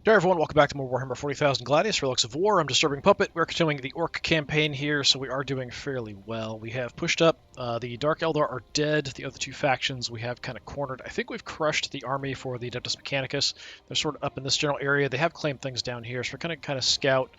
Hey everyone, welcome back to more Warhammer 40,000 Gladius, Relics of War. I'm DisturbingPuppet. We're continuing the Orc campaign here, so we are doing fairly well. We have pushed up. The Dark Eldar are dead. The other two factions we have kind of cornered. I think we've crushed the army for the Adeptus Mechanicus. They're sort of up in this general area. They have claimed things down here, so we're kind of scout.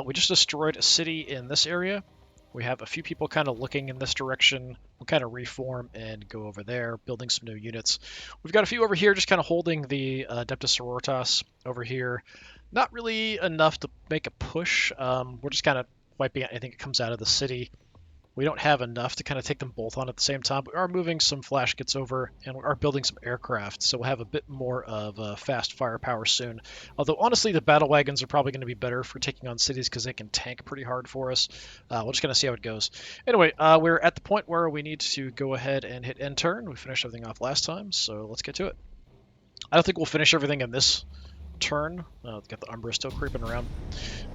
We just destroyed a city in this area. We have a few people kind of looking in this direction. We'll kind of reform and go over there, building some new units. We've got a few over here just kind of holding the Adeptus Sororitas over here. Not really enough to make a push. We're just kind of wiping out anything that comes out of the city. We don't have enough to kind of take them both on at the same time. We are moving some flash kits over, and we are building some aircraft, so we'll have a bit more of fast firepower soon. Although, honestly, the battle wagons are probably going to be better for taking on cities because they can tank pretty hard for us. We're just going to see how it goes. Anyway, we're at the point where we need to go ahead and hit end turn. We finished everything off last time, so let's get to it. I don't think we'll finish everything in this turn. We've got the Umbra still creeping around.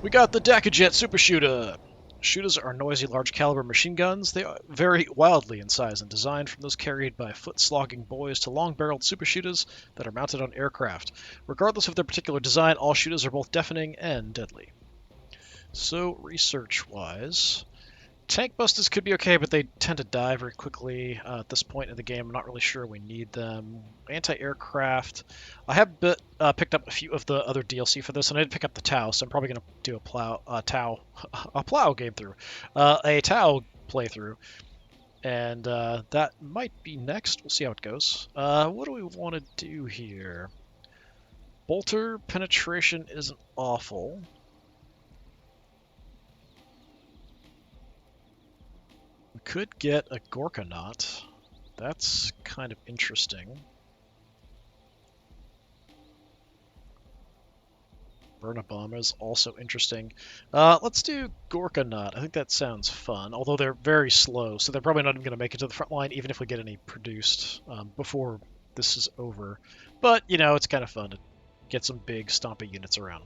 We got the Dakajet Super Shooter. Shooters are noisy, large-caliber machine guns. They vary wildly in size and design, from those carried by foot-slogging boys to long-barreled super shooters that are mounted on aircraft. Regardless of their particular design, all shooters are both deafening and deadly. So, research-wise, tank busters could be okay, but they tend to die very quickly at this point in the game. I'm not really sure we need them. Anti-aircraft. I have picked up a few of the other DLC for this, and I did pick up the Tau, so I'm probably going to do a plow game through, a Tau playthrough, and that might be next. We'll see how it goes. What do we want to do here? Bolter penetration isn't awful. We could get a Gorkanaut. That's kind of interesting. Burn a Bomb is also interesting. Let's do Gorkanaut. I think that sounds fun, although they're very slow, so they're probably not even going to make it to the front line, even if we get any produced before this is over. But, you know, it's kind of fun to get some big, stompy units around.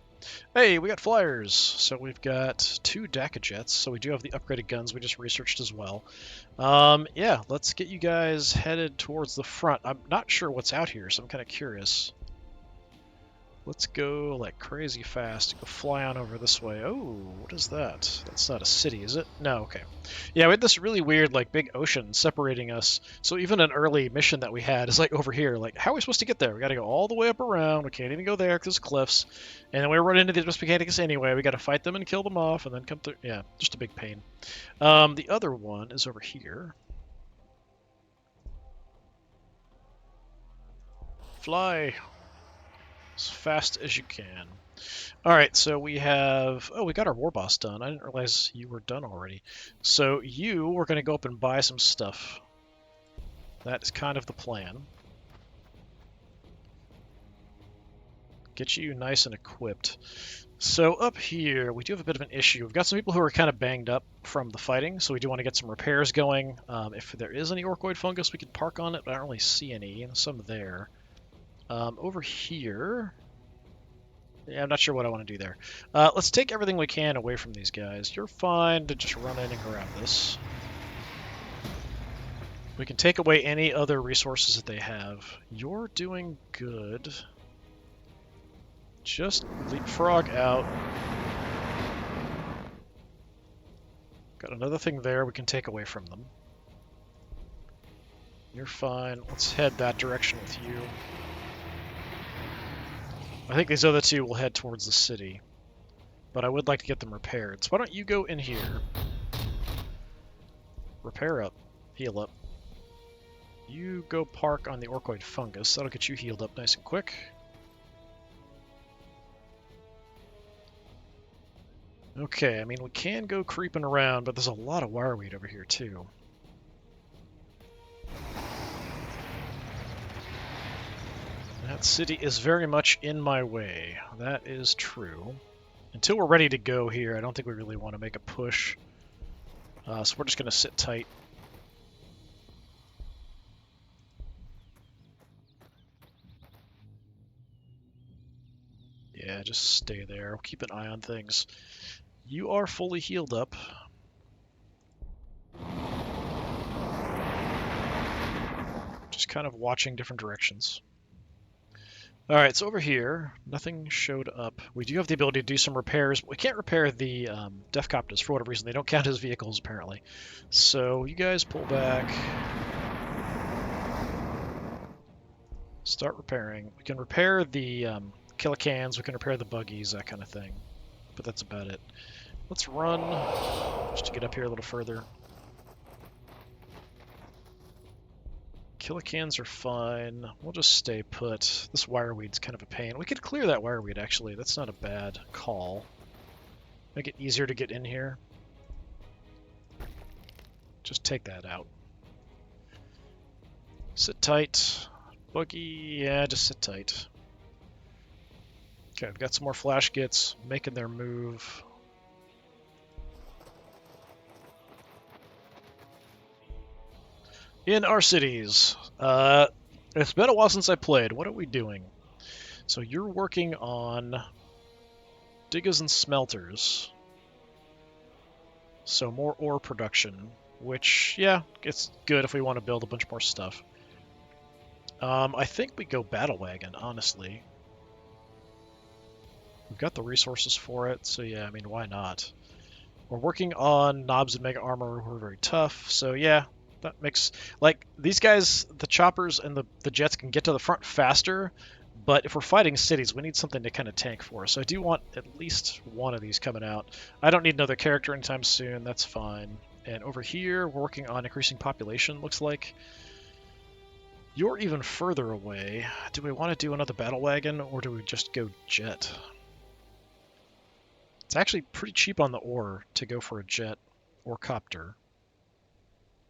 Hey, we got flyers. So we've got 2 Dakajets, so we do have the upgraded guns we just researched as well. Yeah, let's get you guys headed towards the front. I'm not sure what's out here, so I'm kind of curious. Let's go like crazy fast. Go fly on over this way. Oh, what is that? That's not a city, is it? No, okay. Yeah, we had this really weird like big ocean separating us. So even an early mission that we had is like over here. Like, how are we supposed to get there? We got to go all the way up around. We can't even go there because there's cliffs. And then we run into the Mechanicus anyway. We got to fight them and kill them off and then come through. Yeah, just a big pain. The other one is over here. Fly as fast as you can. All right, so we have... Oh, we got our war boss done. I didn't realize you were done already. So you were going to go up and buy some stuff. That is kind of the plan. Get you nice and equipped. So up here, we do have a bit of an issue. We've got some people who are kind of banged up from the fighting, so we do want to get some repairs going. If there is any Orkoid fungus, we could park on it, but I don't really see any. Some there. Over here... Yeah, I'm not sure what I want to do there. Let's take everything we can away from these guys. You're fine to just run in and grab this. We can take away any other resources that they have. You're doing good. Just leapfrog out. Got another thing there we can take away from them. You're fine. Let's head that direction with you. I think these other two will head towards the city, but I would like to get them repaired. So why don't you go in here? Repair up. Heal up. You go park on the Orkoid fungus. That'll get you healed up nice and quick. Okay, I mean, we can go creeping around, but there's a lot of wireweed over here, too. That city is very much in my way. That is true. Until we're ready to go here, I don't think we really want to make a push. So we're just going to sit tight. Yeah, just stay there. We'll keep an eye on things. You are fully healed up. Just kind of watching different directions. Alright, so over here, nothing showed up. We do have the ability to do some repairs, but we can't repair the Death Copters for whatever reason. They don't count as vehicles, apparently. So you guys pull back. Start repairing. We can repair the Killicans, we can repair the buggies, that kind of thing. But that's about it. Let's run, just to get up here a little further. Killicans are fine. We'll just stay put. This wireweed's kind of a pain. We could clear that wireweed, actually. That's not a bad call. Make it easier to get in here. Just take that out. Sit tight. Buggy, yeah, just sit tight. Okay, we've got some more flash gits making their move. In our cities. It's been a while since I played. What are we doing? So you're working on diggers and smelters. So more ore production, which, yeah, it's good if we want to build a bunch more stuff. I think we go battle wagon, honestly. We've got the resources for it, so yeah, I mean, why not? We're working on knobs and mega armor who are very tough, so yeah, that makes... Like, these guys, the choppers and the jets can get to the front faster, but if we're fighting cities, we need something to kind of tank for. So I do want at least one of these coming out. I don't need another character anytime soon, that's fine. And over here, we're working on increasing population, looks like. You're even further away. Do we want to do another battle wagon, or do we just go jet? It's actually pretty cheap on the ore to go for a jet or copter.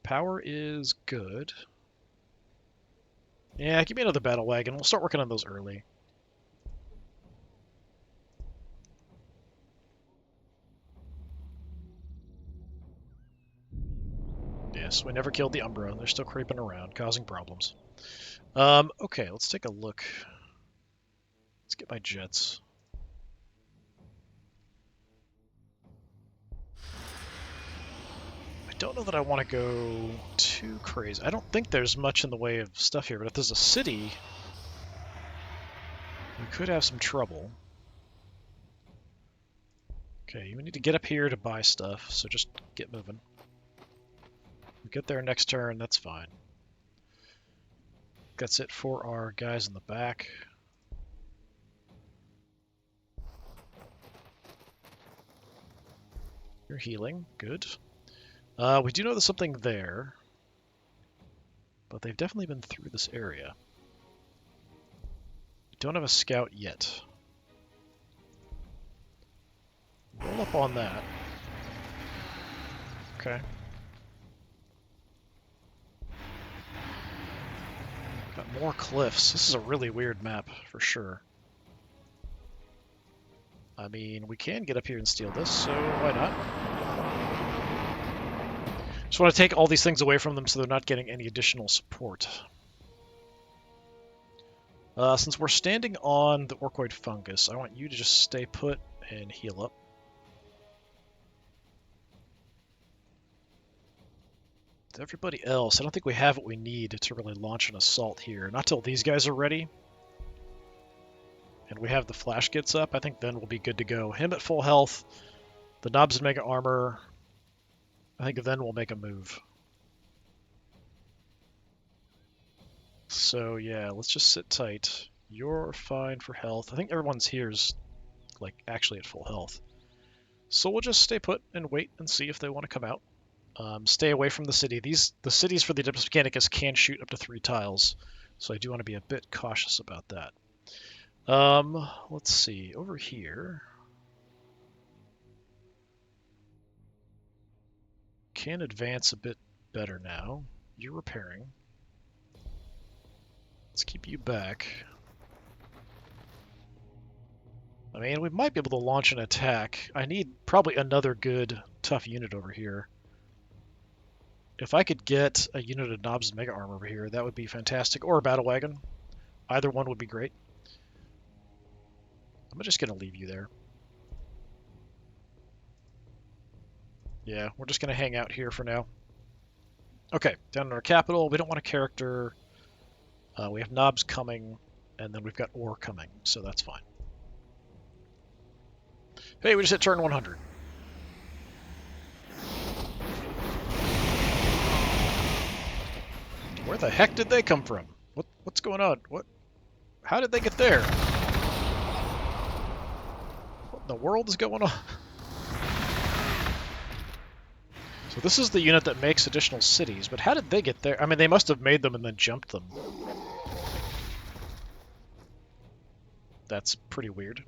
Power is good. Yeah, give me another battle wagon. We'll start working on those early. Yes, we never killed the Umbra. They're still creeping around, causing problems. Okay, let's take a look. Let's get my jets. I don't know that I want to go too crazy. I don't think there's much in the way of stuff here, but if there's a city, we could have some trouble. Okay, we need to get up here to buy stuff, so just get moving. We get there next turn, that's fine. That's it for our guys in the back. You're healing, good. We do know there's something there, but they've definitely been through this area. We don't have a scout yet. Roll up on that. Okay. Got more cliffs. This is a really weird map, for sure. I mean, we can get up here and steal this, so why not? Just want to take all these things away from them so they're not getting any additional support. Since we're standing on the Orkoid fungus, I want you to just stay put and heal up. To everybody else, I don't think we have what we need to really launch an assault here. Not till these guys are ready. And we have the flash gets up, I think then we'll be good to go. Him at full health, the knobs and mega armor, I think then we'll make a move. So yeah, let's just sit tight. You're fine for health. I think everyone's here's like actually at full health. So we'll just stay put and wait and see if they want to come out. Stay away from the city. The cities for the Adeptus Mechanicus can shoot up to 3 tiles, so I do want to be a bit cautious about that. Let's see, over here. Can advance a bit better now. You're repairing. Let's keep you back. I mean, we might be able to launch an attack. I need probably another good, tough unit over here. If I could get a unit of knobs and mega armor over here, that would be fantastic. Or a battle wagon. Either one would be great. I'm just going to leave you there. Yeah, we're just going to hang out here for now. Okay, down in our capital, we don't want a character. We have knobs coming. And then we've got ore coming, so that's fine. Hey, we just hit turn 100. Where the heck did they come from? What's going on? How did they get there? What in the world is going on? So this is the unit that makes additional cities, but how did they get there? I mean, they must have made them and then jumped them. That's pretty weird.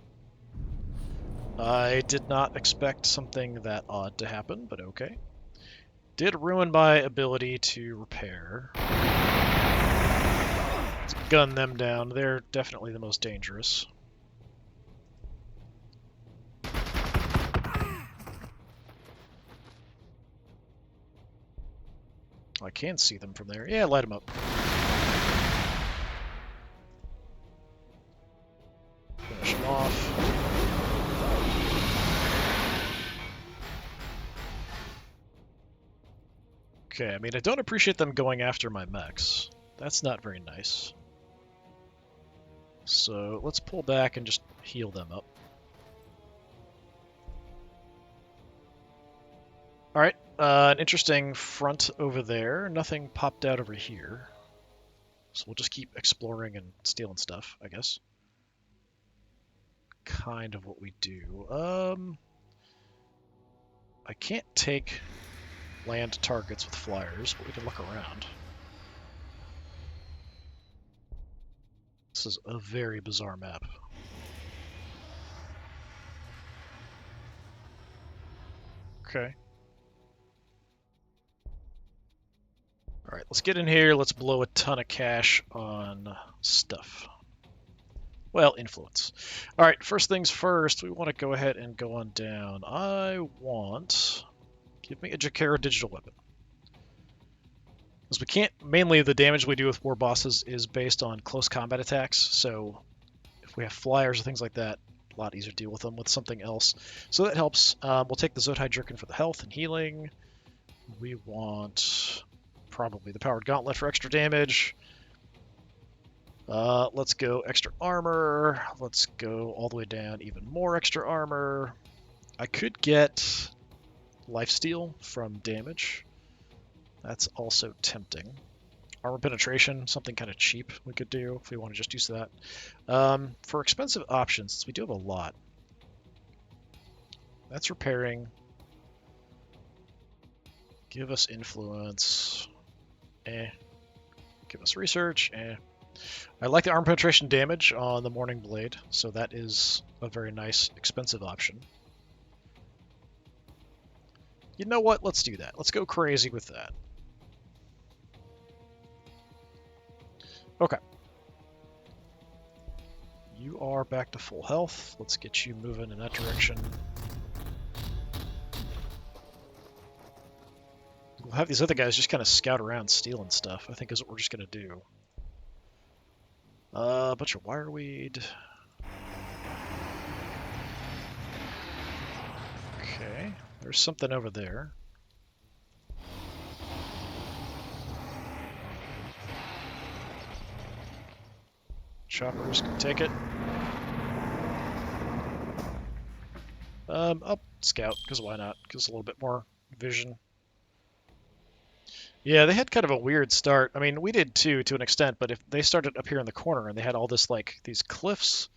I did not expect something that odd to happen, but okay. Did ruin my ability to repair. Let's gun them down. They're definitely the most dangerous. I can see them from there. Yeah, light them up. Finish them off. Okay, I mean, I don't appreciate them going after my mechs. That's not very nice. So let's pull back and just heal them up. Alright, an interesting front over there. Nothing popped out over here. So we'll just keep exploring and stealing stuff, I guess. Kind of what we do. I can't take land targets with flyers, but we can look around. This is a very bizarre map. Okay. Alright, let's get in here. Let's blow a ton of cash on stuff. Well, influence. Alright, first things first, we want to go ahead and go on down. I want... Give me a Jakara digital weapon. Because we can't... Mainly the damage we do with war bosses is based on close combat attacks, so if we have flyers or things like that, a lot easier to deal with them with something else. So that helps. We'll take the Zodhide Jerkin for the health and healing. We want probably the Powered Gauntlet for extra damage. Let's go extra armor. Let's go all the way down, even more extra armor. I could get lifesteal from damage. That's also tempting. Armor penetration, something kind of cheap we could do if we want to just use that. For expensive options, we do have a lot. That's repairing. Give us influence. Give us research. I like the armor penetration damage on the Morning Blade, so that is a very nice, expensive option. You know what? Let's do that. Let's go crazy with that. Okay. You are back to full health. Let's get you moving in that direction. We'll have these other guys just kind of scout around stealing stuff, I think is what we're just going to do. A bunch of wireweed. Okay, there's something over there. Choppers can take it. Up scout, because why not? Gives a little bit more vision. Yeah, they had kind of a weird start. I mean, we did too, to an extent, but if they started up here in the corner and they had all this, like, these cliffs,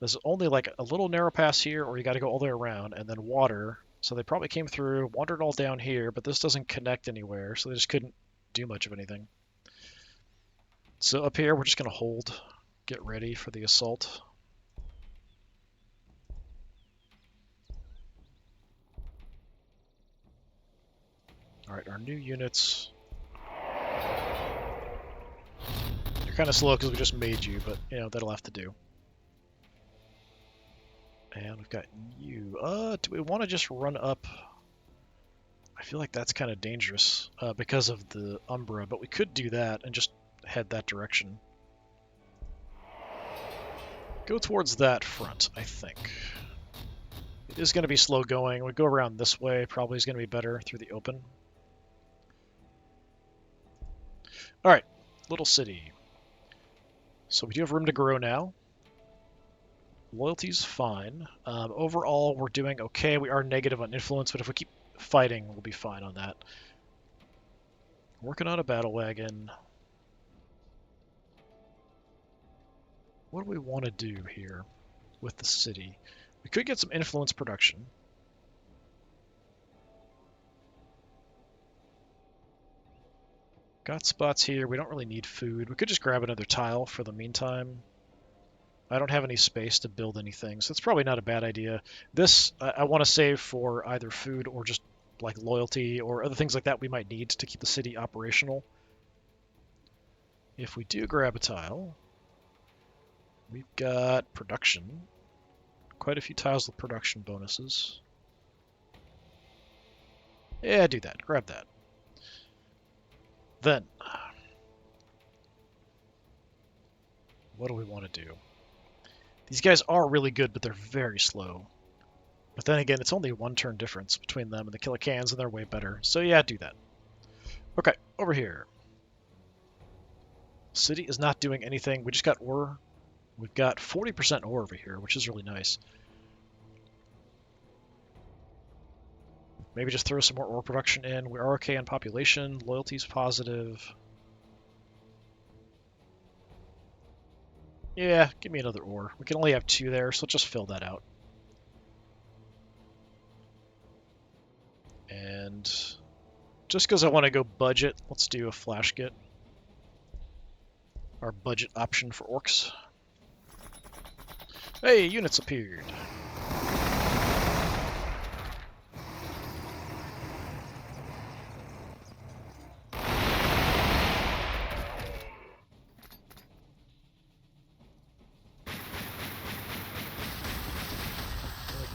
there's only, like, a little narrow pass here, or you got to go all the way around, and then water. So they probably came through, wandered all down here, but this doesn't connect anywhere, so they just couldn't do much of anything. So up here, we're just going to hold, get ready for the assault. Alright, our new units... You're kind of slow because we just made you, but, you know, that'll have to do. And we've got you. Do we want to just run up? I feel like that's kind of dangerous because of the Umbra, but we could do that and just head that direction. Go towards that front, I think. It is going to be slow going. We go around this way, probably is going to be better through the open. Alright, little city. So we do have room to grow now. Loyalty's fine. Overall, we're doing okay. We are negative on influence, but if we keep fighting, we'll be fine on that. Working on a battle wagon. What do we want to do here with the city? We could get some influence production. Got spots here. We don't really need food. We could just grab another tile for the meantime. I don't have any space to build anything, so it's probably not a bad idea. This, I want to save for either food or just like loyalty or other things like that we might need to keep the city operational. If we do grab a tile, we've got production. Quite a few tiles with production bonuses. Yeah, do that. Grab that. Then, what do we want to do? These guys are really good, but they're very slow. But then again, it's only one turn difference between them and the Killicans, and they're way better. So yeah, do that. Okay, over here. City is not doing anything. We just got ore. We've got 40% ore over here, which is really nice. Maybe just throw some more ore production in. We are okay on population. Loyalty's positive. Yeah, give me another ore. We can only have 2 there, so let's just fill that out. And just because I want to go budget, let's do a flash get. Our budget option for orcs. Hey, units appeared.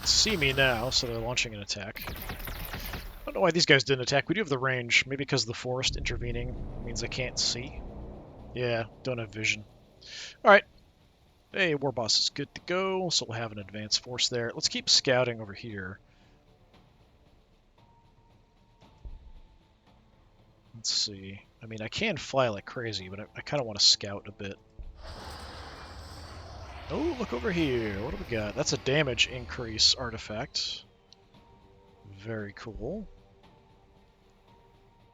See me now, so they're launching an attack. I don't know why these guys didn't attack. We do have the range. Maybe because the forest intervening means I can't see. Yeah, don't have vision. Alright. Hey, war boss is good to go, so we'll have an advanced force there. Let's keep scouting over here. Let's see. I mean, I can fly like crazy, but I kind of want to scout a bit. Oh, look over here. What do we got? That's a damage increase artifact. Very cool.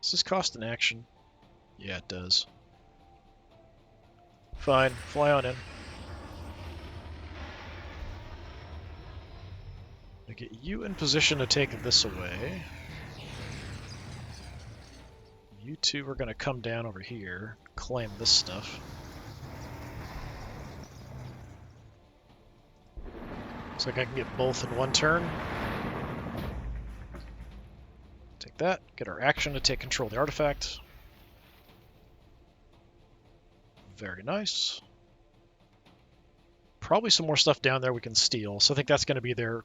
Does this cost an action? Yeah, it does. Fine, fly on in. I get you in position to take this away. You two are going to come down over here, claim this stuff. Looks like I can get both in one turn. Take that, get our action to take control of the artifact. Very nice. Probably some more stuff down there we can steal, so I think that's going to be their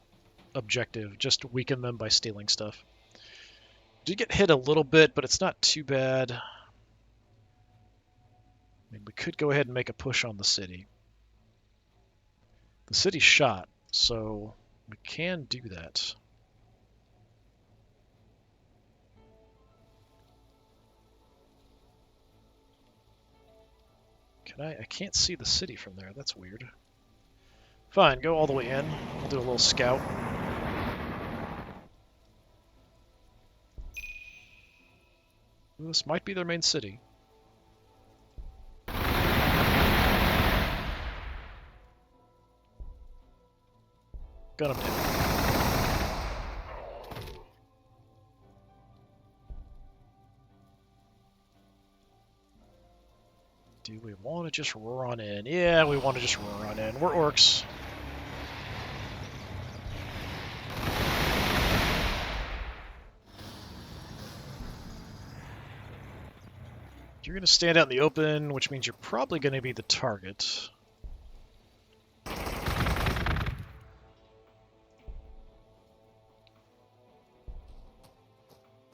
objective, just weaken them by stealing stuff. Did get hit a little bit, but it's not too bad. I mean, we could go ahead and make a push on the city. The city's shot, so we can do that. Can I can't see the city from there. That's weird. Fine, go all the way in. We'll do a little scout. This might be their main city. Gun him down. Do we want to just run in? Yeah, we want to just run in. We're orcs. You're going to stand out in the open, which means you're probably going to be the target.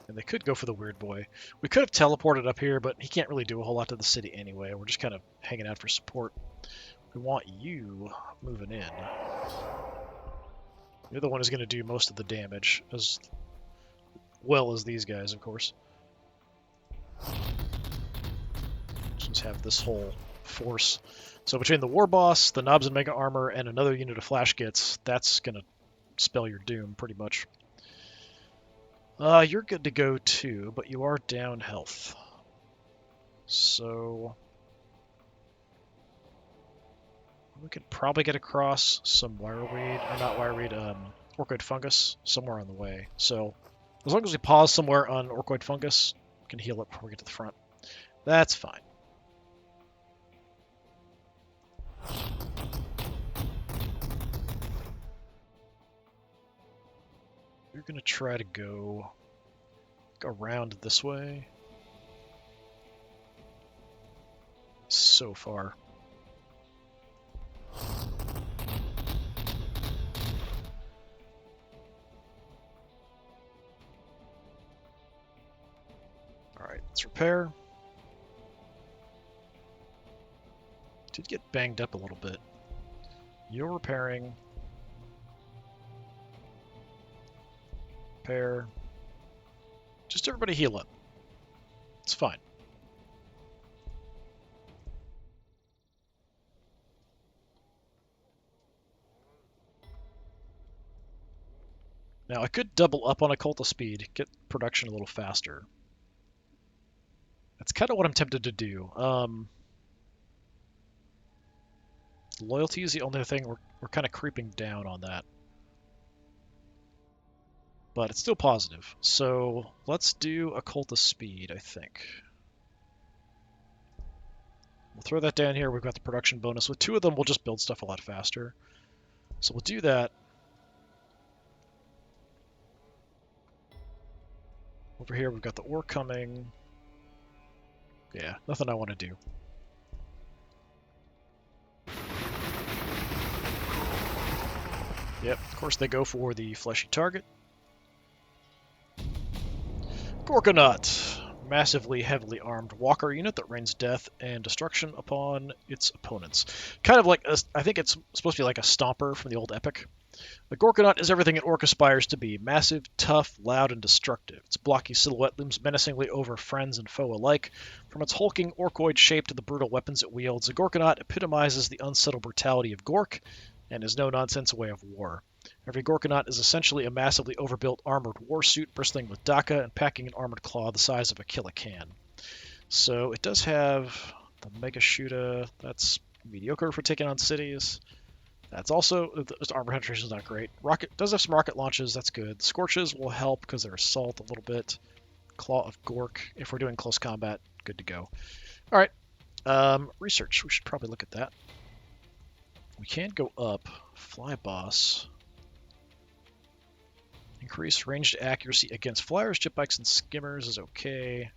And they could go for the weird boy. We could have teleported up here, but he can't really do a whole lot to the city anyway. We're just kind of hanging out for support. We want you moving in. You're the one who's going to do most of the damage, as well as these guys, of course. Just have this whole force. So between the War Boss, the Knobs and Mega Armor, and another unit of Flash Gits, that's going to spell your doom, pretty much. You're good to go too, but you are down health. So we could probably get across some wireweed, or not wireweed, orcoid fungus somewhere on the way. So as long as we pause somewhere on orcoid fungus, we can heal up before we get to the front. That's fine. You're going to try to go around this way. So far. Alright, let's repair. Did get banged up a little bit. You're repairing. Repair. Just everybody heal up. It's fine. Now, I could double up on Occulta speed, get production a little faster. That's kind of what I'm tempted to do. Loyalty is the only thing we're kind of creeping down on that. But it's still positive. So let's do Occulta speed, I think. We'll throw that down here. We've got the production bonus. With two of them, we'll just build stuff a lot faster. So we'll do that. Over here, we've got the ore coming. Yeah, nothing I want to do. Yep, of course they go for the fleshy target. Gorgonaut, massively heavily armed walker unit that rains death and destruction upon its opponents. Kind of like, I think it's supposed to be like a stomper from the old epic. The Gorgonaut is everything an orc aspires to be. Massive, tough, loud, and destructive. Its blocky silhouette looms menacingly over friends and foe alike. From its hulking orcoid shape to the brutal weapons it wields, the Gorgonaut epitomizes the unsettled brutality of Gork and his no-nonsense way of war. Every Gorgonaut is essentially a massively overbuilt armored warsuit bristling with Daka and packing an armored claw the size of a Killacan. So it does have the Mega Shooter. That's mediocre for taking on cities. That's also, the armor penetration is not great. Rocket does have some rocket launches, that's good. Scorches will help because they're assault a little bit. Claw of Gork, if we're doing close combat, good to go. Alright, research, we should probably look at that. We can go up. Fly boss. Increase ranged accuracy against flyers, jet bikes, and skimmers is okay.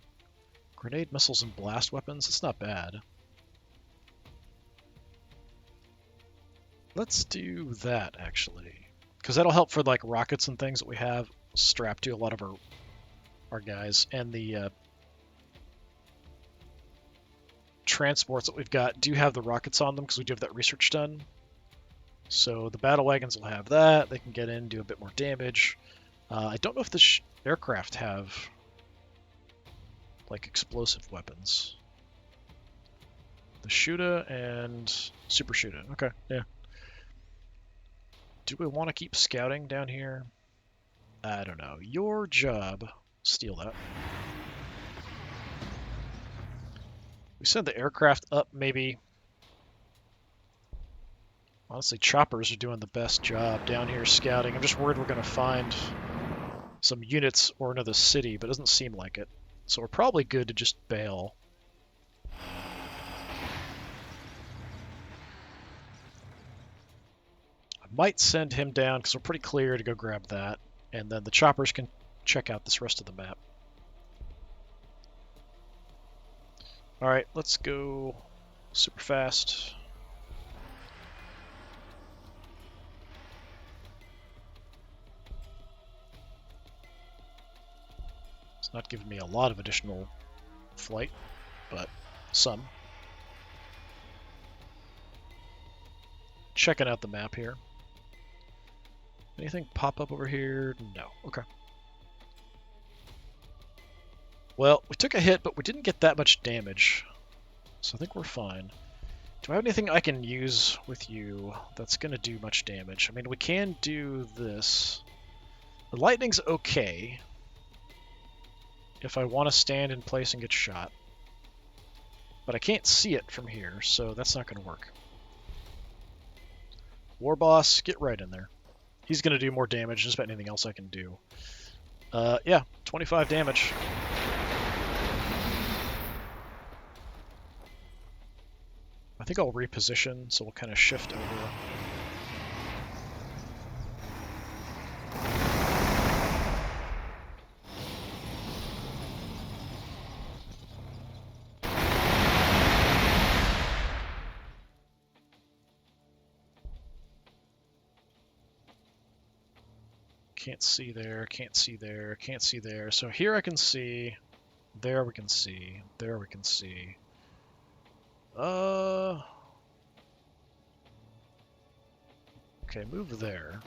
Grenade missiles and blast weapons, it's not bad. Let's do that, actually. Because that'll help for like rockets and things that we have strapped to a lot of our guys. And the transports that we've got do have the rockets on them because we do have that research done. So the battle wagons will have that. They can get in, do a bit more damage. I don't know if the aircraft have like explosive weapons. The Shooter and Super Shooter. Okay, yeah. Do we want to keep scouting down here? I don't know. Your job. Steal that. We send the aircraft up, maybe. Honestly, choppers are doing the best job down here scouting. I'm just worried we're going to find some units or another city, but it doesn't seem like it. So we're probably good to just bail. Might send him down because we're pretty clear to go grab that, and then the choppers can check out this rest of the map. Alright, let's go super fast. It's not giving me a lot of additional flight, but some. Checking out the map here. Anything pop up over here? No. Okay. Well, we took a hit, but we didn't get that much damage. So I think we're fine. Do I have anything I can use with you that's going to do much damage? I mean, we can do this. The lightning's okay if I want to stand in place and get shot. But I can't see it from here, so that's not going to work. War Boss, get right in there. He's going to do more damage than just about anything else I can do. Yeah, 25 damage. I think I'll reposition, so we'll kind of shift over. Can't see there, can't see there, can't see there. So here I can see, there we can see, there we can see. Okay, move there.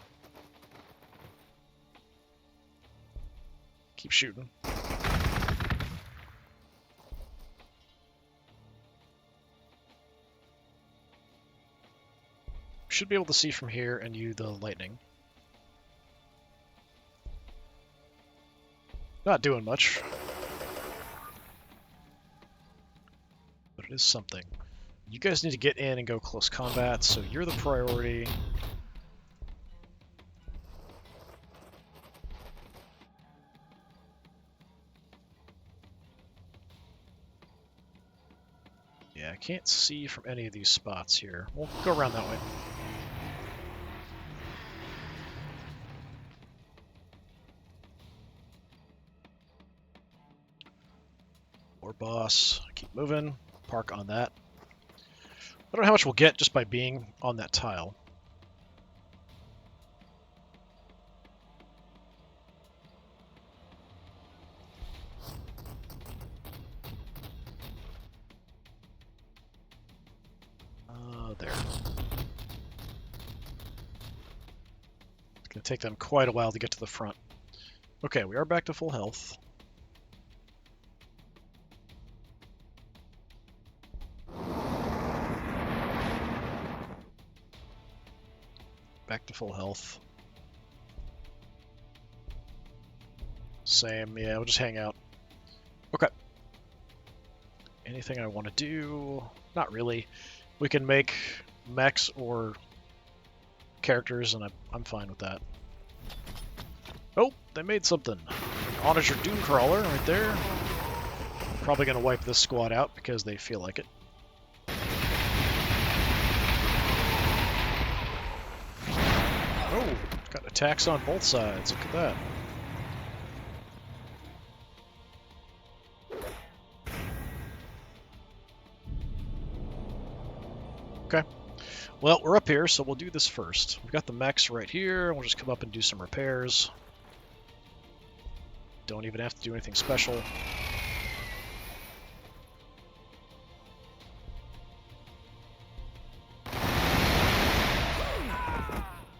Keep shooting. Should be able to see from here and you the lightning. Not doing much. But it is something. You guys need to get in and go close combat, so you're the priority. Yeah, I can't see from any of these spots here. We'll go around that way. War Boss, keep moving. Park on that. I don't know how much we'll get just by being on that tile. There. It's going to take them quite a while to get to the front. Okay, we are back to full health. Back to full health. Same, yeah, we'll just hang out. Okay. Anything I want to do? Not really. We can make mechs or characters, and I'm fine with that. Oh, they made something. Onager Doomcrawler right there. Probably going to wipe this squad out because they feel like it. Oh, got attacks on both sides. Look at that. Okay. Well, we're up here, so we'll do this first. We've got the mechs right here. We'll just come up and do some repairs. Don't even have to do anything special.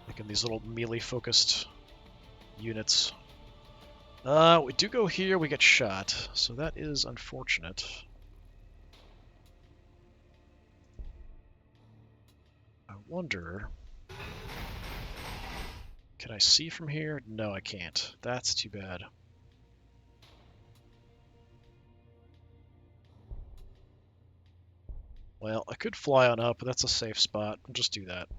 Making these little melee-focused units. We do go here, we get shot, so that is unfortunate. I wonder... Can I see from here? No, I can't. That's too bad. Well, I could fly on up, but that's a safe spot. I'll just do that.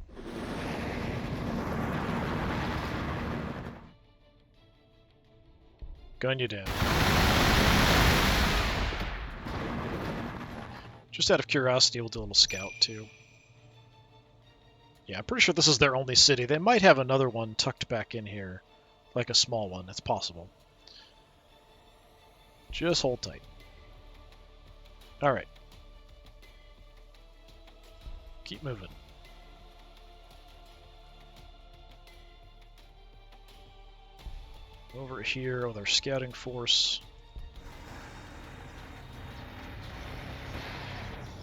Gun you down. Just out of curiosity, we'll do a little scout, too. Yeah, I'm pretty sure this is their only city. They might have another one tucked back in here. Like a small one. It's possible. Just hold tight. Alright. Keep moving. Over here with our scouting force.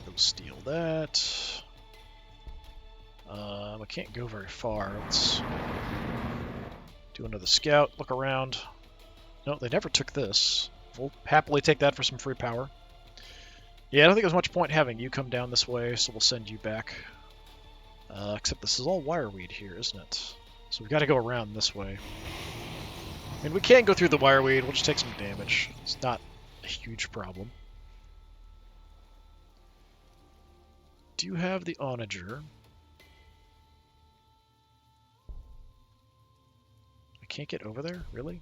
Go steal that. I can't go very far. Let's do another scout, look around. No, they never took this. We'll happily take that for some free power. Yeah, I don't think there's much point having you come down this way, so we'll send you back. Except this is all wireweed here, isn't it? So we've got to go around this way. I mean, we can go through the wireweed, we'll just take some damage. It's not a huge problem. Do you have the onager? I can't get over there? Really?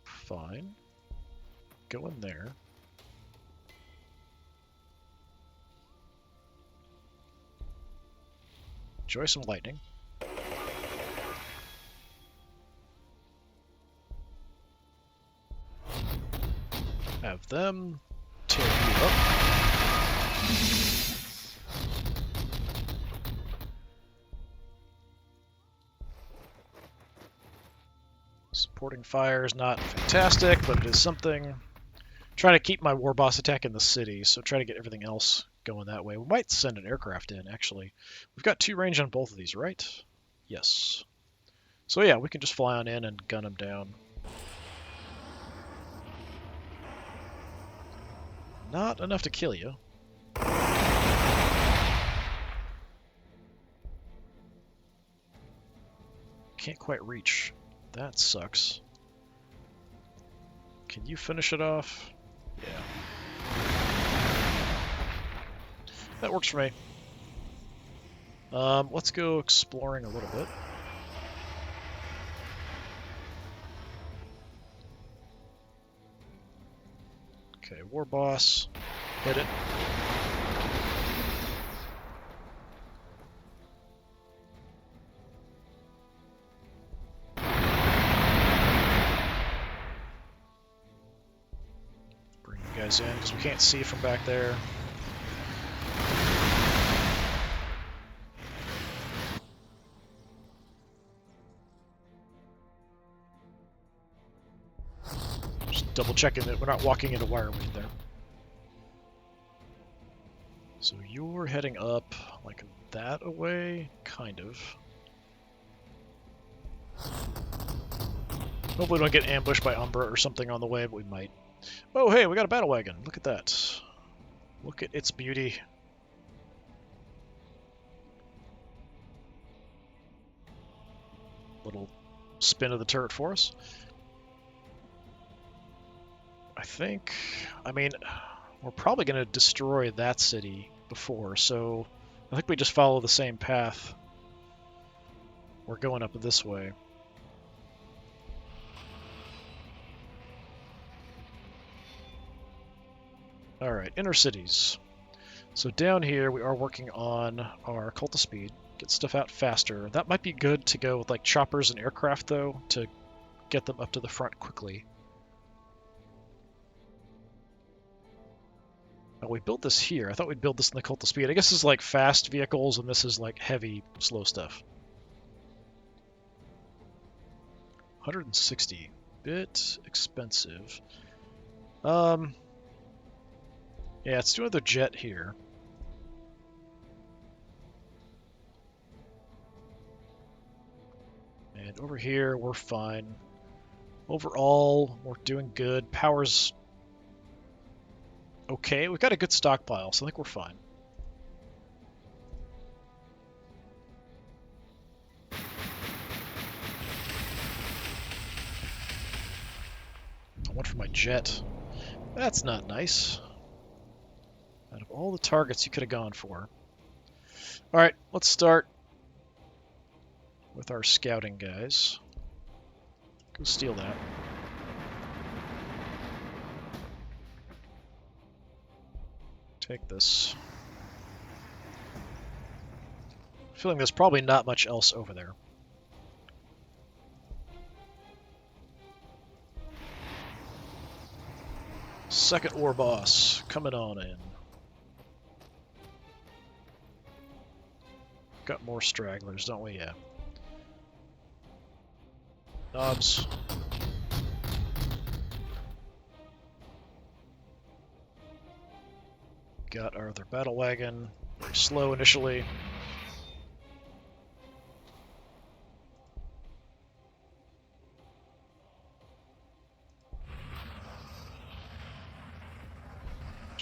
Fine. Go in there. Enjoy some lightning. Have them tear you up. Supporting fire is not fantastic, but it is something. Trying to keep my war boss attack in the city, so try to get everything else going that way. We might send an aircraft in, actually. We've got 2 range on both of these, right? Yes. So yeah, we can just fly on in and gun them down. Not enough to kill you. Can't quite reach. That sucks. Can you finish it off? Yeah. That works for me. Let's go exploring a little bit. Okay, war boss. Hit it. Bring you guys in, because we can't see from back there. Just double checking that we're not walking into wireweed there. So you're heading up like that away, kind of. Hopefully we don't get ambushed by Umbra or something on the way, but we might. Oh hey, we got a battle wagon. Look at that. Look at its beauty. Little spin of the turret for us. I mean, we're probably going to destroy that city before, so I think we just follow the same path. We're going up this way. Alright, inner cities. So down here we are working on our cult of speed. Get stuff out faster. That might be good to go with like choppers and aircraft though, to get them up to the front quickly. Oh, we built this here. I thought we'd build this in the cult of speed. I guess this is like fast vehicles and this is like heavy, slow stuff. 160. Bit expensive. Yeah, let's do another jet here. And over here, we're fine. Overall, we're doing good. Power's okay. We've got a good stockpile, so I think we're fine. I went for my jet. That's not nice. Out of all the targets you could have gone for. Alright, let's start with our scouting guys. Go steal that. Take this. Feeling there's probably not much else over there. Second war boss, coming on in. Got more stragglers, don't we? Yeah. Knobs. Got our other battle wagon. Very slow initially.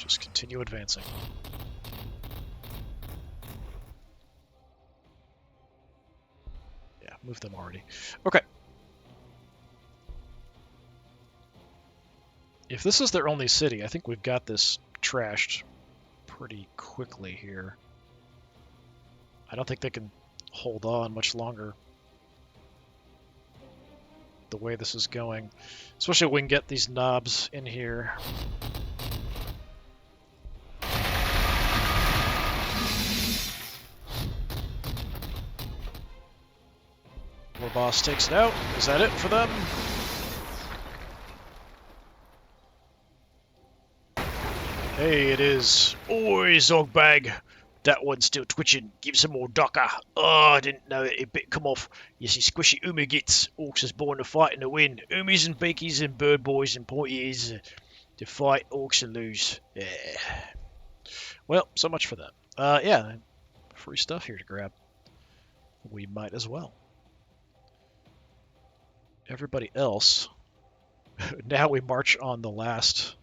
Just continue advancing. Yeah, move them already. Okay. If this is their only city, I think we've got this trashed pretty quickly here. I don't think they can hold on much longer the way this is going. Especially if we can get these knobs in here. War boss takes it out. Is that it for them? Hey, it is. Oi, Zogbag. That one's still twitching. Give some more docker. Oh, I didn't know it. It bit come off. You see, squishy Umi gets. Orks is born to fight and to win. Umis and beakies and bird boys and pointy ears to fight. Orks and lose. Yeah. Well, so much for that. Yeah, free stuff here to grab. We might as well. Everybody else. Now we march on the last.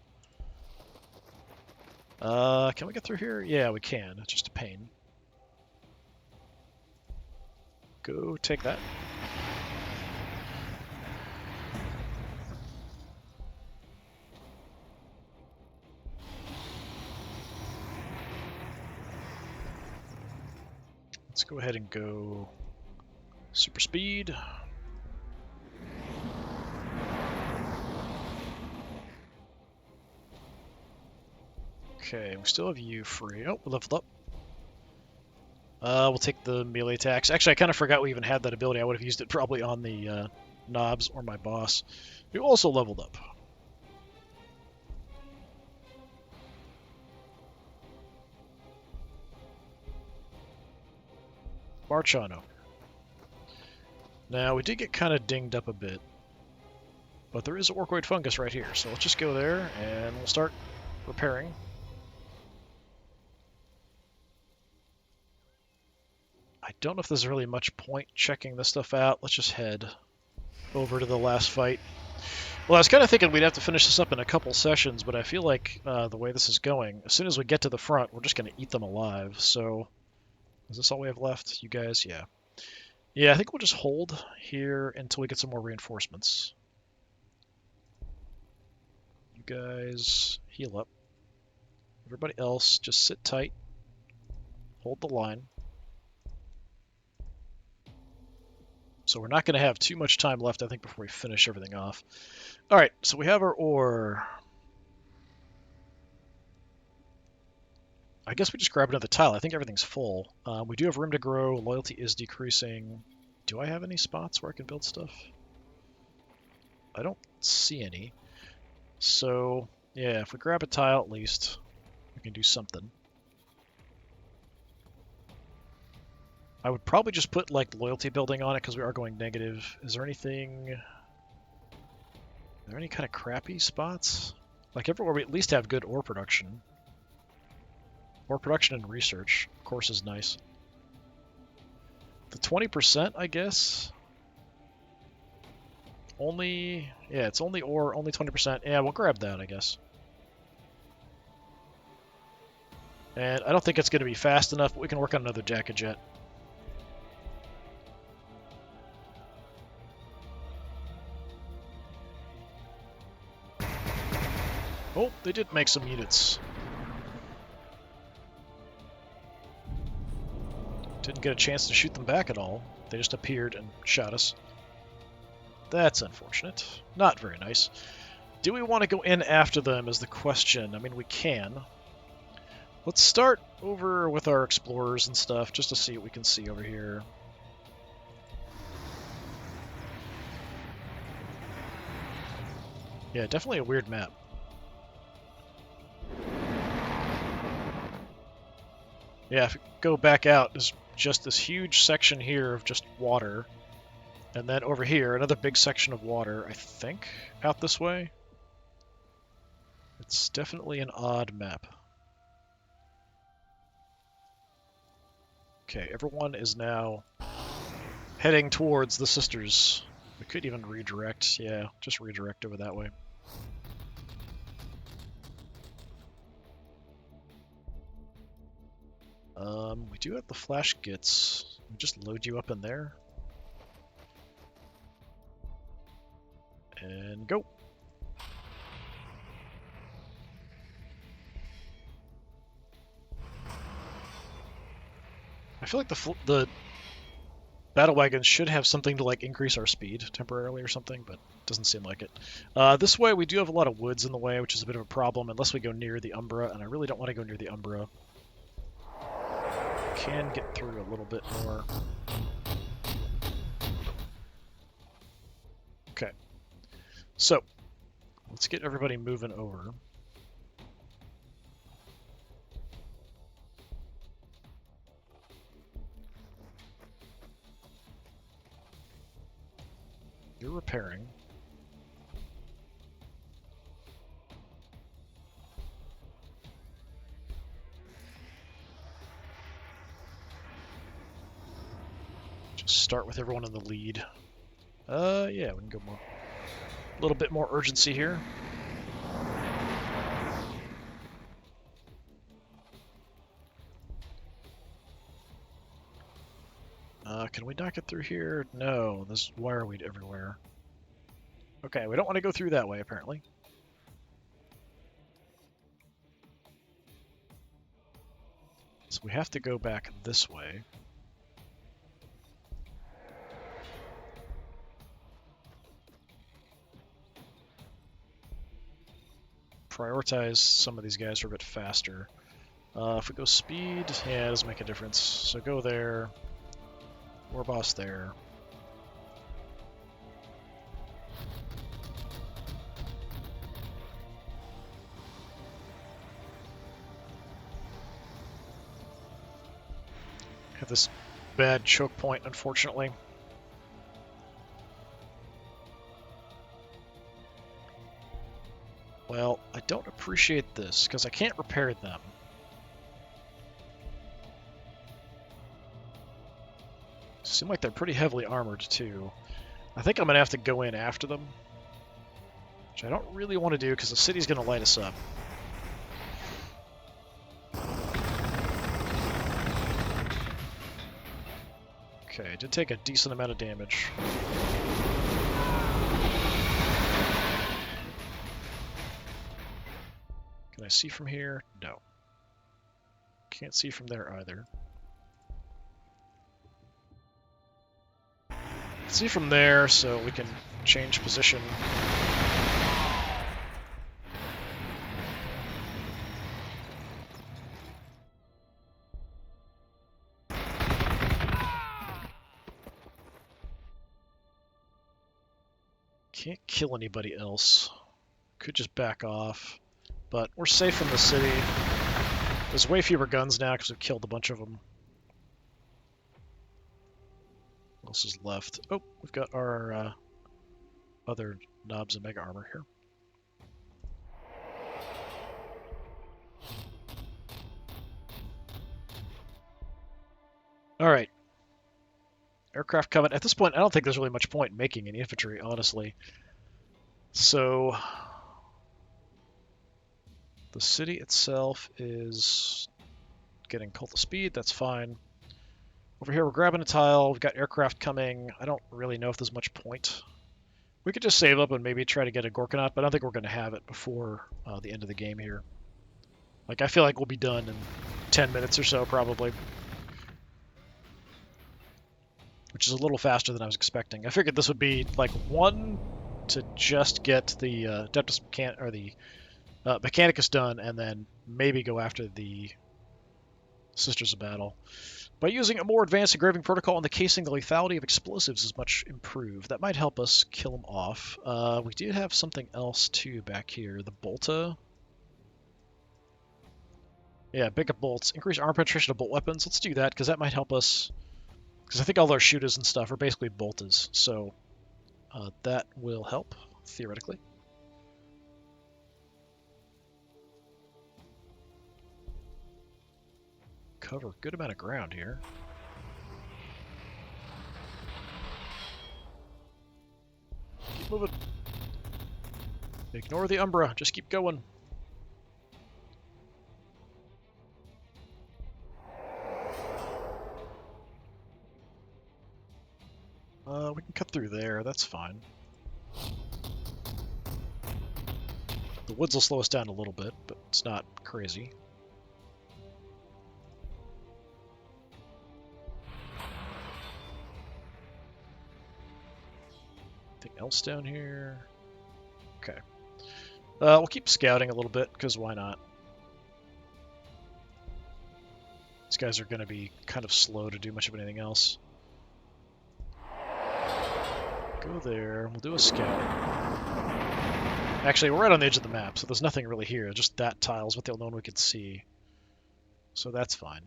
Can we get through here? Yeah, we can. It's just a pain. Go take that. Let's go ahead and go super speed. Okay, we still have you free. Oh, we leveled up. We'll take the melee attacks. Actually, I kind of forgot we even had that ability. I would have used it probably on the knobs or my boss, who also leveled up. March on over. Now, we did get kind of dinged up a bit, but there is orcoid fungus right here, so let's just go there and we'll start repairing. I don't know if there's really much point checking this stuff out. Let's just head over to the last fight. Well, I was kind of thinking we'd have to finish this up in a couple sessions, but I feel like the way this is going, as soon as we get to the front, we're just going to eat them alive. So, is this all we have left? You guys? Yeah. Yeah, I think we'll just hold here until we get some more reinforcements. You guys heal up. Everybody else, just sit tight. Hold the line. So we're not going to have too much time left, I think, before we finish everything off. All right, so we have our ore. I guess we just grab another tile. I think everything's full. We do have room to grow. Loyalty is decreasing. Do I have any spots where I can build stuff? I don't see any. So, yeah, if we grab a tile at least, we can do something. I would probably just put, like, loyalty building on it because we are going negative. Is there anything... Are there any kind of crappy spots? Like, everywhere we at least have good ore production. Ore production and research, of course, is nice. The 20%, I guess? Only... Yeah, it's only ore, only 20%. Yeah, we'll grab that, I guess. And I don't think it's going to be fast enough, but we can work on another jacket jet. Oh, they did make some units. Didn't get a chance to shoot them back at all. They just appeared and shot us. That's unfortunate. Not very nice. Do we want to go in after them is the question. I mean, we can. Let's start over with our explorers and stuff, just to see what we can see over here. Yeah, definitely a weird map. Yeah, if we go back out, there's just this huge section here of just water. And then over here, another big section of water, I think, out this way. It's definitely an odd map. Okay, everyone is now heading towards the sisters. We could even redirect. Yeah, just redirect over that way. We do have the flash gits. We just load you up in there. And go. I feel like the battle wagons should have something to like increase our speed temporarily or something, but it doesn't seem like it. This way we do have a lot of woods in the way, which is a bit of a problem unless we go near the Umbra, and I really don't want to go near the Umbra. Can get through a little bit more. Okay. So, let's get everybody moving over. You're repairing. Just start with everyone in the lead. Yeah, we can go more. A little bit more urgency here. Can we not get through here? No, this wireweed everywhere. Okay, we don't want to go through that way, apparently. So we have to go back this way. Prioritize some of these guys are a bit faster. If we go speed, yeah, it doesn't make a difference. So go there. War boss there. Have this bad choke point, unfortunately. Well, I don't appreciate this, because I can't repair them. Seem like they're pretty heavily armored, too. I think I'm going to have to go in after them. Which I don't really want to do, because the city's going to light us up. Okay, I did take a decent amount of damage. Can I see from here? No. Can't see from there either. See from there, so we can change position. Can't kill anybody else. Could just back off. But we're safe from the city. There's way fewer guns now because we've killed a bunch of them. What else is left? Oh, we've got our other knobs and mega armor here. Alright. Aircraft coming. At this point, I don't think there's really much point in making any infantry, honestly. So, the city itself is getting cult of speed. That's fine. Over here, we're grabbing a tile. We've got aircraft coming. I don't really know if there's much point. We could just save up and maybe try to get a Gorkanaut, but I don't think we're going to have it before the end of the game here. Like, I feel like we'll be done in 10 minutes or so, probably. Which is a little faster than I was expecting. I figured this would be, like, one to just get the Adeptus or the Mechanicus done, and then maybe go after the Sisters of Battle. By using a more advanced engraving protocol on the casing, the lethality of explosives is much improved. That might help us kill them off. We do have something else, too, back here. The Bolta. Yeah, pick up bolts. Increase armor penetration of bolt weapons. Let's do that, because that might help us. Because I think all our shooters and stuff are basically boltas. So that will help, theoretically. Cover a good amount of ground here. Keep moving. Ignore the Umbra. Just keep going. We can cut through there, that's fine. The woods will slow us down a little bit, but it's not crazy. Anything else down here? Okay. We'll keep scouting a little bit, because why not? These guys are going to be kind of slow to do much of anything else. Go there, we'll do a scout. Actually, we're right on the edge of the map, so there's nothing really here. Just that tile is what the only one we could see. So that's fine.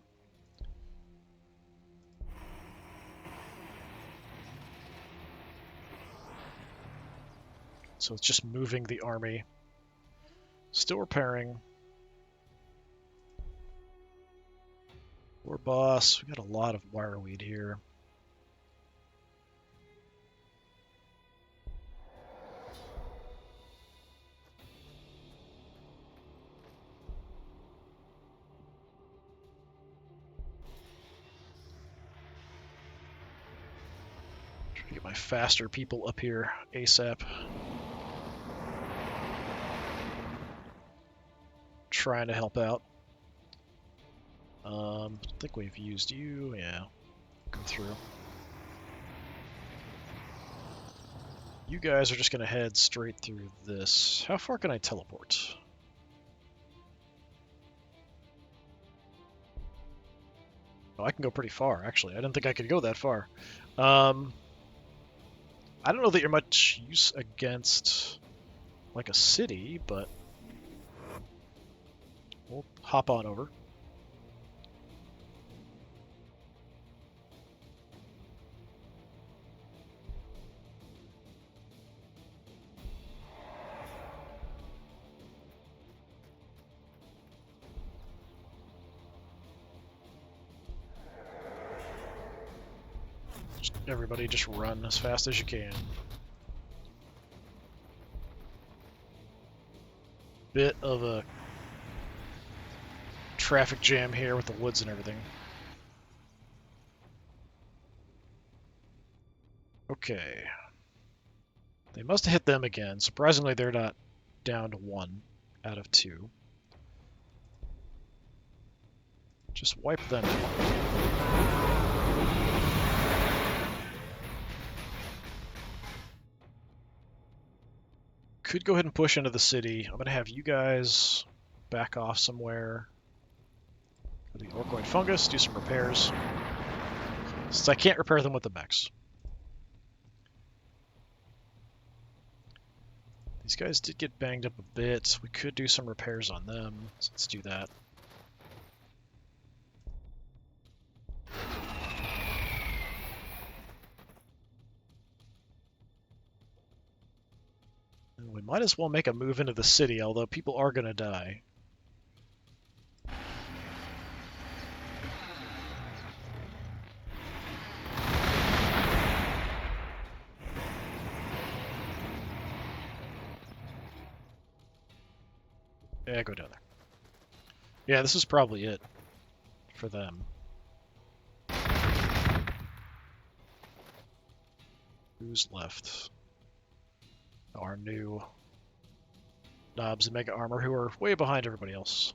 So it's just moving the army. Still repairing. War boss. We got a lot of wireweed here. Try to get my faster people up here ASAP. Trying to help out. I think we've used you. Yeah, go through. You guys are just going to head straight through this. How far can I teleport? Oh, I can go pretty far, actually. I didn't think I could go that far. I don't know that you're much use against, like, a city, but we'll hop on over. Everybody just run as fast as you can. Bit of a traffic jam here with the woods and everything. Okay. They must have hit them again. Surprisingly, they're not down to 1 out of 2. Just wipe them out. Could go ahead and push into the city. I'm going to have you guys back off somewhere. Go to the Orkoid fungus, do some repairs. Since I can't repair them with the mechs. These guys did get banged up a bit. We could do some repairs on them, so let's do that. And we might as well make a move into the city, although people are going to die. Yeah, go down there. Yeah, this is probably it for them. Who's left? Our new Knobs and Mega Armor, who are way behind everybody else.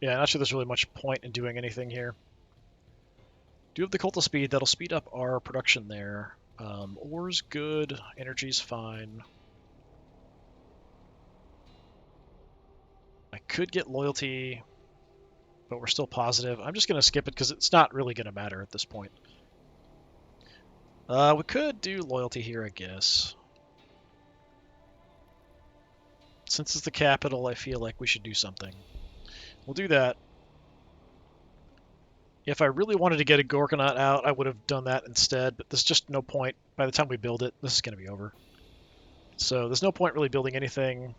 Yeah, not sure there's really much point in doing anything here. Do have the Cult of Speed, that'll speed up our production there. Ore's good, energy's fine. I could get loyalty, but we're still positive. I'm just going to skip it because it's not really going to matter at this point. We could do loyalty here, I guess. Since it's the capital, I feel like we should do something. We'll do that. If I really wanted to get a Gorgonaut out, I would have done that instead, but there's just no point. By the time we build it, this is going to be over. So there's no point really building anything.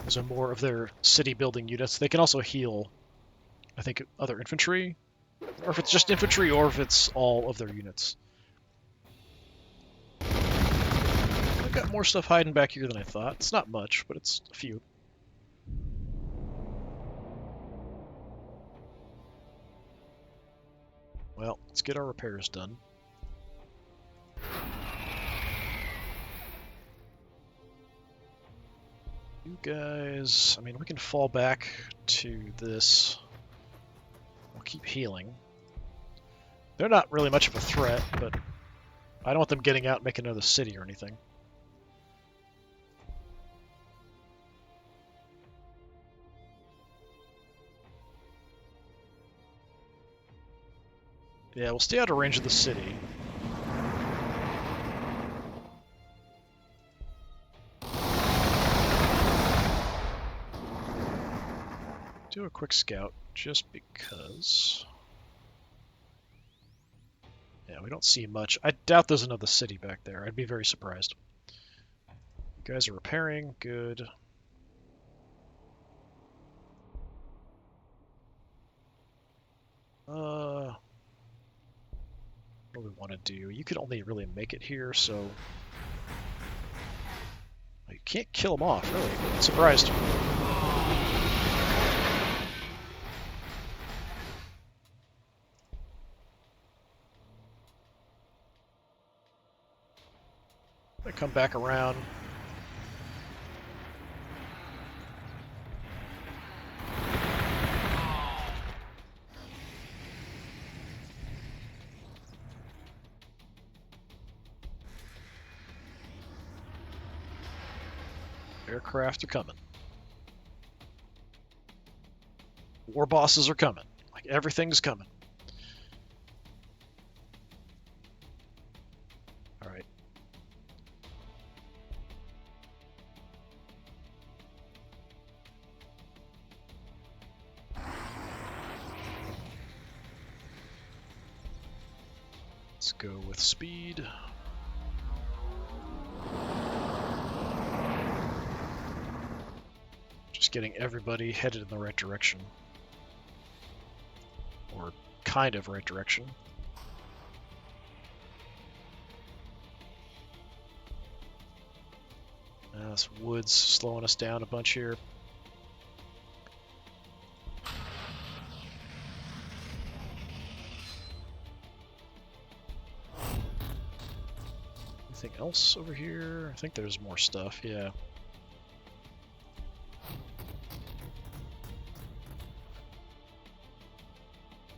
Those are more of their city building units. They can also heal, I think, other infantry. Or if it's just infantry, or if it's all of their units. got more stuff hiding back here than I thought. It's not much, but it's a few. Well, let's get our repairs done. You guys, I mean, we can fall back to this. We'll keep healing. They're not really much of a threat, but I don't want them getting out and making another city or anything. Yeah, we'll stay out of range of the city. Do a quick scout, just because. Yeah, we don't see much. I doubt there's another city back there. I'd be very surprised. You guys are repairing. Good. What do we want to do? You can only really make it here, so... You can't kill them off, really. I'm surprised. I come back around. Aircraft are coming. War bosses are coming. Like, everything's coming. Alright. Let's go with speed. Just getting everybody headed in the right direction. Or kind of right direction. This wood's slowing us down a bunch here. Anything else over here? I think there's more stuff, yeah.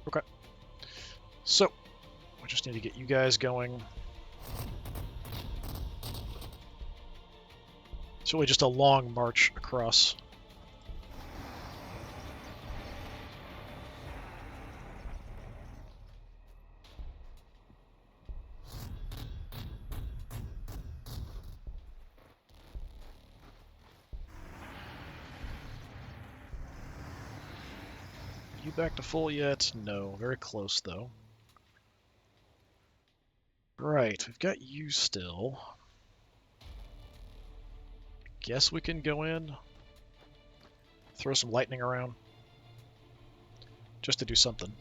Okay. So, we just need to get you guys going. It's really just a long march across. You back to full yet? No, very close though. Right, we've got you still. Guess we can go in. Throw some lightning around. Just to do something.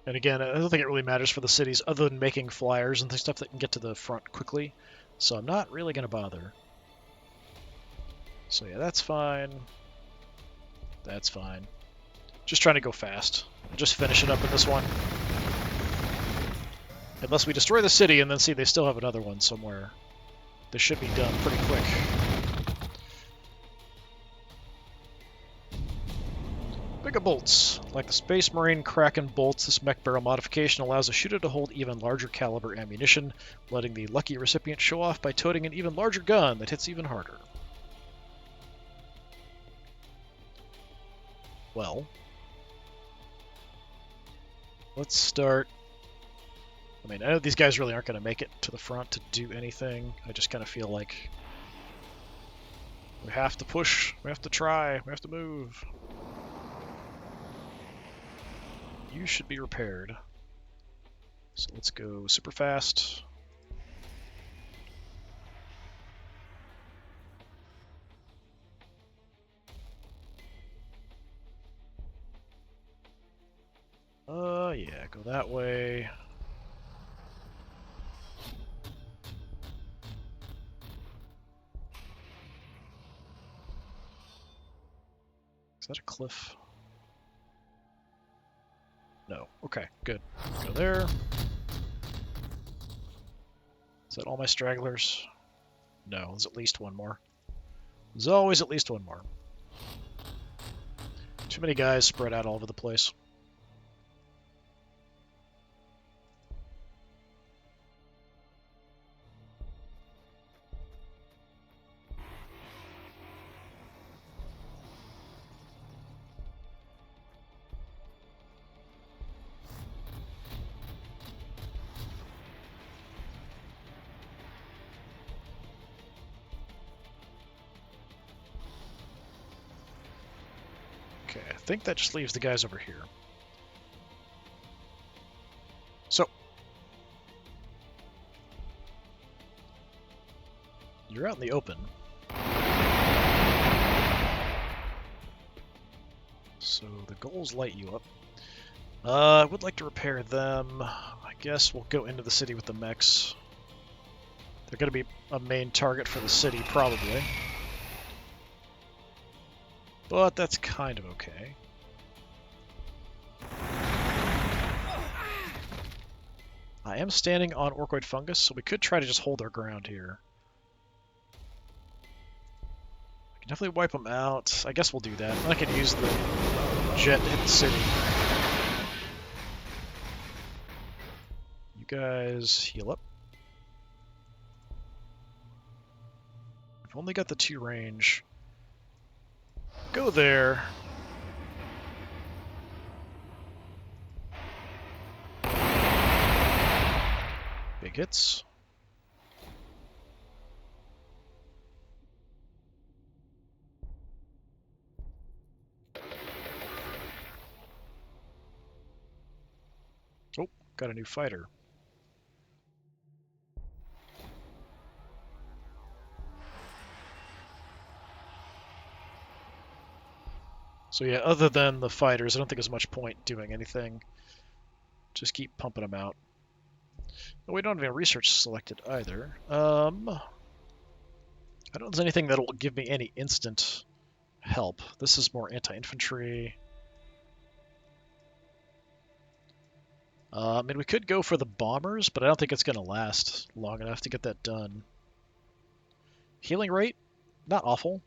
And again, I don't think it really matters for the cities other than making flyers and stuff that can get to the front quickly. So I'm not really going to bother. So yeah, that's fine. That's fine. Just trying to go fast. Just finish it up in this one. Unless we destroy the city and then see they still have another one somewhere. This should be done pretty quick. Bigger bolts. Like the Space Marine Kraken bolts, this mech barrel modification allows a shooter to hold even larger caliber ammunition, letting the lucky recipient show off by toting an even larger gun that hits even harder. Well, let's start. I mean, I know these guys really aren't going to make it to the front to do anything. I just kind of feel like we have to push, we have to try, we have to move. You should be repaired. So let's go super fast. Yeah, go that way. Is that a cliff? No. Okay, good. Go there. Is that all my stragglers? No, there's at least one more. There's always at least one more. Too many guys spread out all over the place. Okay, I think that just leaves the guys over here. So, you're out in the open. So the goals light you up. I would like to repair them. I guess we'll go into the city with the mechs. They're going to be a main target for the city, probably. But that's kind of okay. I am standing on Orkoid Fungus, so we could try to just hold our ground here. I can definitely wipe them out. I guess we'll do that. I can use the jet to hit the city. You guys heal up. I've only got the 2 range. Go there. Big hits. Oh, got a new fighter. So yeah, other than the fighters, I don't think there's much point doing anything. Just keep pumping them out. Oh, we don't have any research selected either. I don't know if there's anything that'll give me any instant help. This is more anti-infantry. I mean, we could go for the bombers, but I don't think it's going to last long enough to get that done. Healing rate, not awful.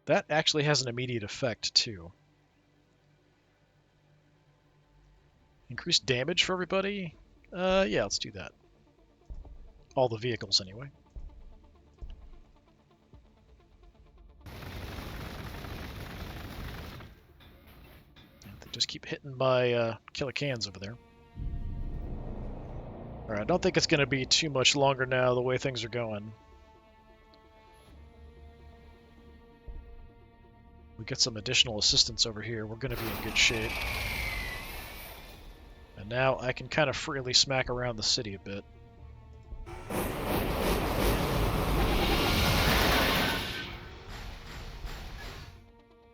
That actually has an immediate effect, too. Increased damage for everybody? Yeah, let's do that. All the vehicles, anyway. They just keep hitting my killer cans over there. Alright, I don't think it's going to be too much longer now, the way things are going. We get some additional assistance over here, we're going to be in good shape. And now I can kind of freely smack around the city a bit.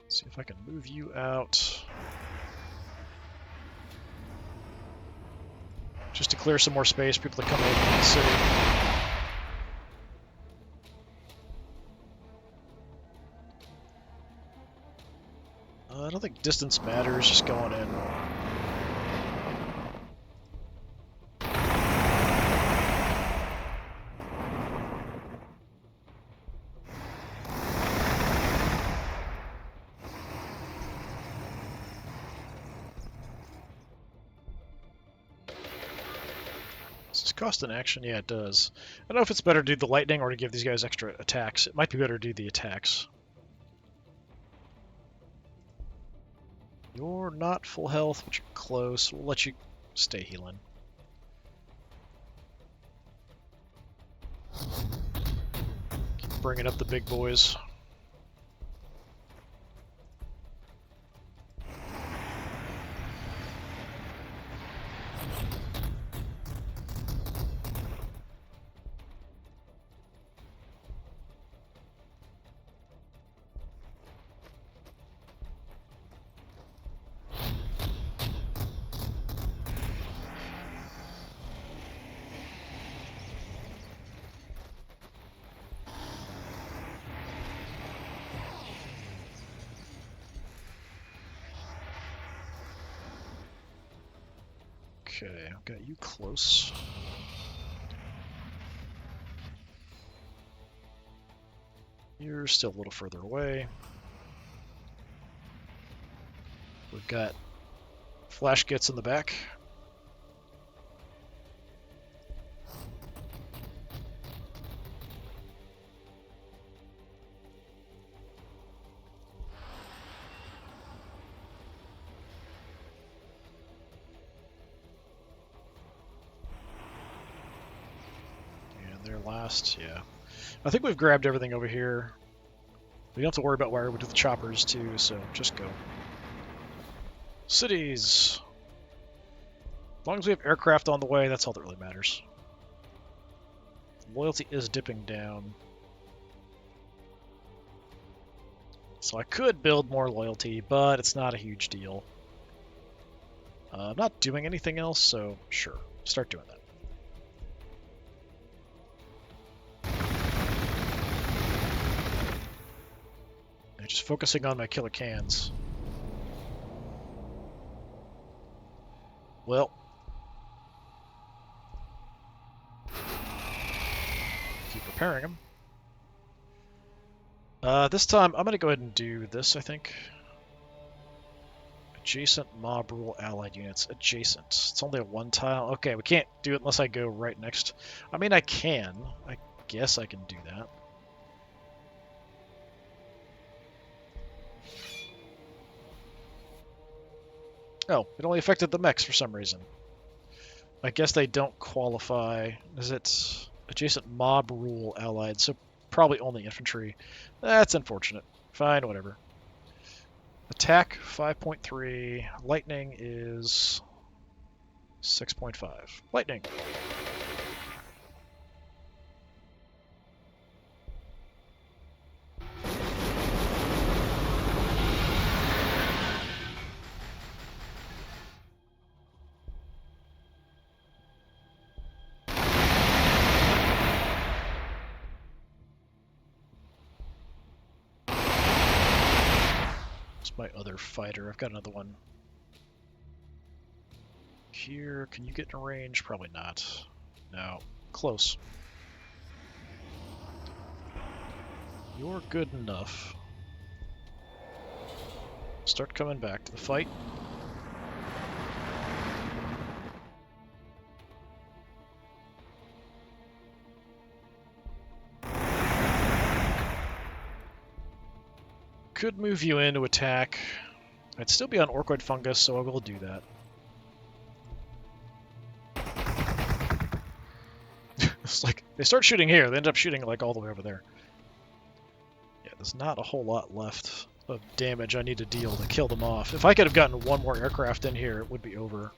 See if I can move you out. Just to clear some more space, people to come over to the city. I don't think distance matters, just going in. Does this cost an action? Yeah, it does. I don't know if it's better to do the lightning or to give these guys extra attacks. It might be better to do the attacks. You're not full health, but you're close. We'll let you stay healing. Keep bringing up the big boys. Okay, I've got you close. You're still a little further away. We've got flash gets in the back. And they're last, yeah. I think we've grabbed everything over here. We don't have to worry about where we do the choppers too, so just go. Cities! As long as we have aircraft on the way, that's all that really matters. Loyalty is dipping down. So I could build more loyalty, but it's not a huge deal. I'm not doing anything else, so sure, start doing that. I'm just focusing on my killer cans. Well, keep repairing them. This time, I'm going to go ahead and do this, I think. Adjacent mob rule allied units. Adjacent. It's only a one tile. Okay, we can't do it unless I go right next. I mean, I can. I guess I can do that. Oh, it only affected the mechs for some reason. I guess they don't qualify. Is it adjacent mob rule allied? So probably only infantry. That's unfortunate. Fine, whatever. Attack 5.3. Lightning is 6.5. Lightning. My other fighter. I've got another one here. Can you get in range? Probably not. No. Close. You're good enough. Start coming back to the fight. Could move you in to attack. I'd still be on Orkoid Fungus, so I will do that. It's like, they start shooting here, they end up shooting like all the way over there. Yeah, there's not a whole lot left of damage I need to deal to kill them off. If I could have gotten one more aircraft in here, it would be over.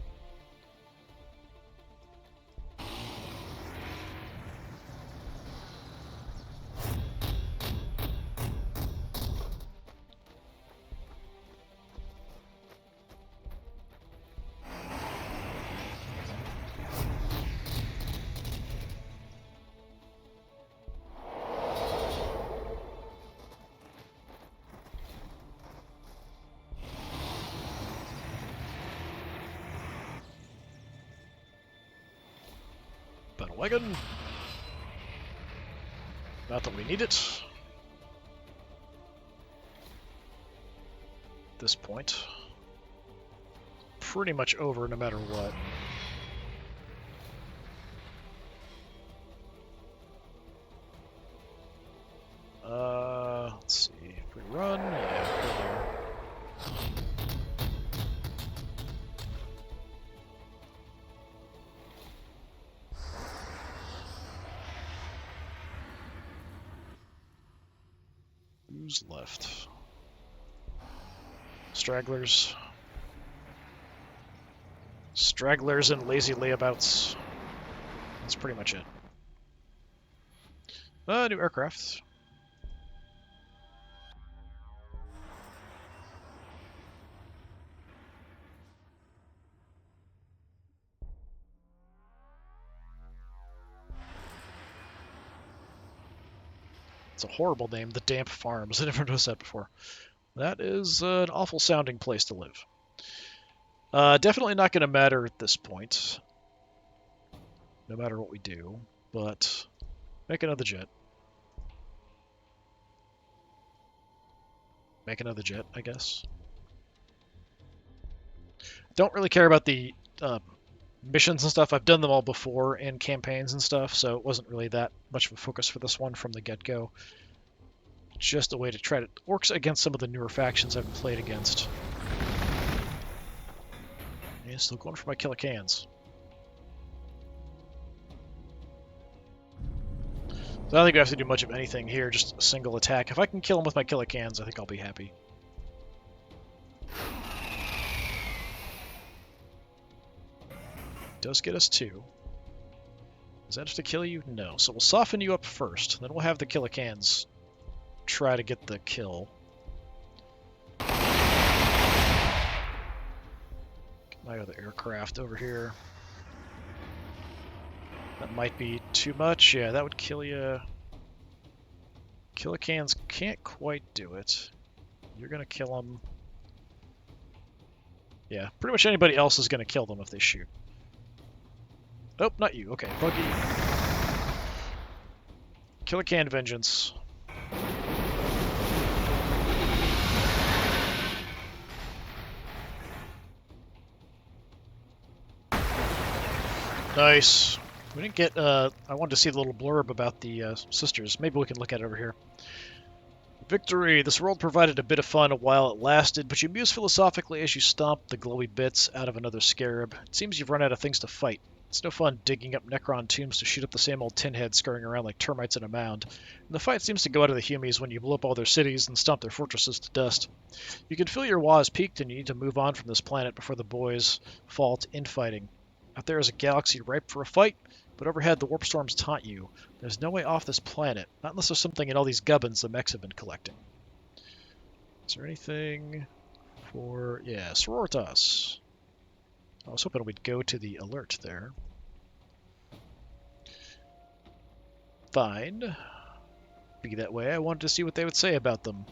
Wagon. Not that we need it. At this point. Pretty much over no matter what. Let's see. If we run, yeah, go there. Who's left? Stragglers. Stragglers and lazy layabouts. That's pretty much it. New aircraft. It's a horrible name, the Damp Farms. I never noticed that before. That is an awful sounding place to live. Definitely not going to matter at this point, no matter what we do, but make another jet. Make another jet, I guess. Don't really care about the missions and stuff. I've done them all before in campaigns and stuff, so it wasn't really that much of a focus for this one from the get-go. Just a way to try to orcs against some of the newer factions I've played against. Yeah, still going for my killer cans. So I don't think I have to do much of anything here, just a single attack. If I can kill him with my killer cans, I think I'll be happy. Does get us 2. Does that have to kill you? No. So we'll soften you up first, then we'll have the killer cans try to get the kill. Get my other aircraft over here. That might be too much. Yeah, that would kill you. Killer cans can't quite do it. You're gonna kill them. Yeah, pretty much anybody else is gonna kill them if they shoot. Oh, not you. Okay, buggy. Killer can vengeance. Nice. We didn't get, I wanted to see the little blurb about the sisters. Maybe we can look at it over here. Victory! This world provided a bit of fun while it lasted, but you muse philosophically as you stomp the glowy bits out of another scarab. It seems you've run out of things to fight. It's no fun digging up Necron tombs to shoot up the same old tin heads scurrying around like termites in a mound. And the fight seems to go out of the Humies when you blow up all their cities and stomp their fortresses to dust. You can feel your wah is peaked and you need to move on from this planet before the boys fall to infighting. Out there is a galaxy ripe for a fight, but overhead the warp storms taunt you. There's no way off this planet, not unless there's something in all these gubbins the mechs have been collecting. Is there anything for... yeah, Sororitas. I was hoping we'd go to the alert there. Fine. Be that way. I wanted to see what they would say about them.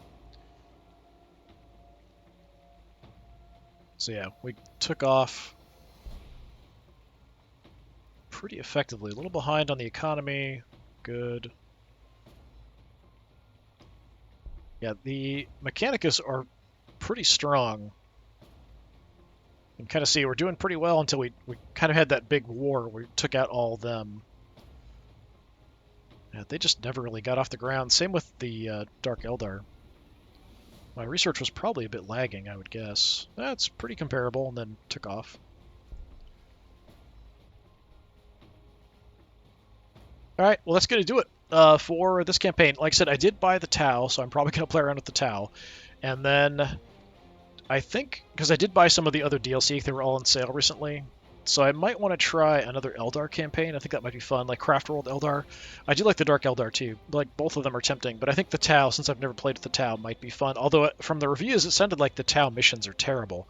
So yeah, we took off pretty effectively. A little behind on the economy. Good. Yeah, the Mechanicus are pretty strong. You can kind of see we're doing pretty well until we kind of had that big war where we took out all of them. Yeah, they just never really got off the ground. Same with the Dark Eldar. My research was probably a bit lagging, I would guess. That's pretty comparable, and then took off. Alright, well that's going to do it for this campaign. Like I said, I did buy the Tau, so I'm probably going to play around with the Tau. And then, I think, because I did buy some of the other DLC, they were all on sale recently, so I might want to try another Eldar campaign. I think that might be fun, like Craftworld Eldar. I do like the Dark Eldar too. Like, both of them are tempting, but I think the Tau, since I've never played with the Tau, might be fun. Although, from the reviews, it sounded like the Tau missions are terrible.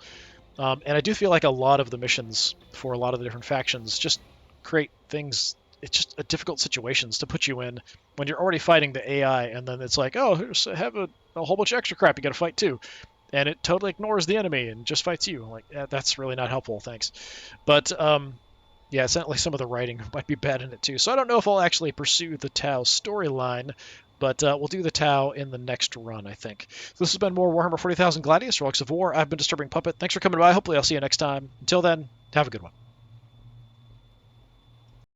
And I do feel like a lot of the missions for a lot of the different factions just create things... it's just difficult situations to put you in when you're already fighting the AI, and then it's like, oh, here's have a whole bunch of extra crap you got to fight too, and it totally ignores the enemy and just fights you. Like, that's really not helpful. Thanks, but yeah, it's not like some of the writing might be bad in it too. So I don't know if I'll actually pursue the Tau storyline, but we'll do the Tau in the next run, I think. So this has been more Warhammer 40,000 Gladius, Relics of War. I've been Disturbing Puppet. Thanks for coming by. Hopefully I'll see you next time. Until then, have a good one.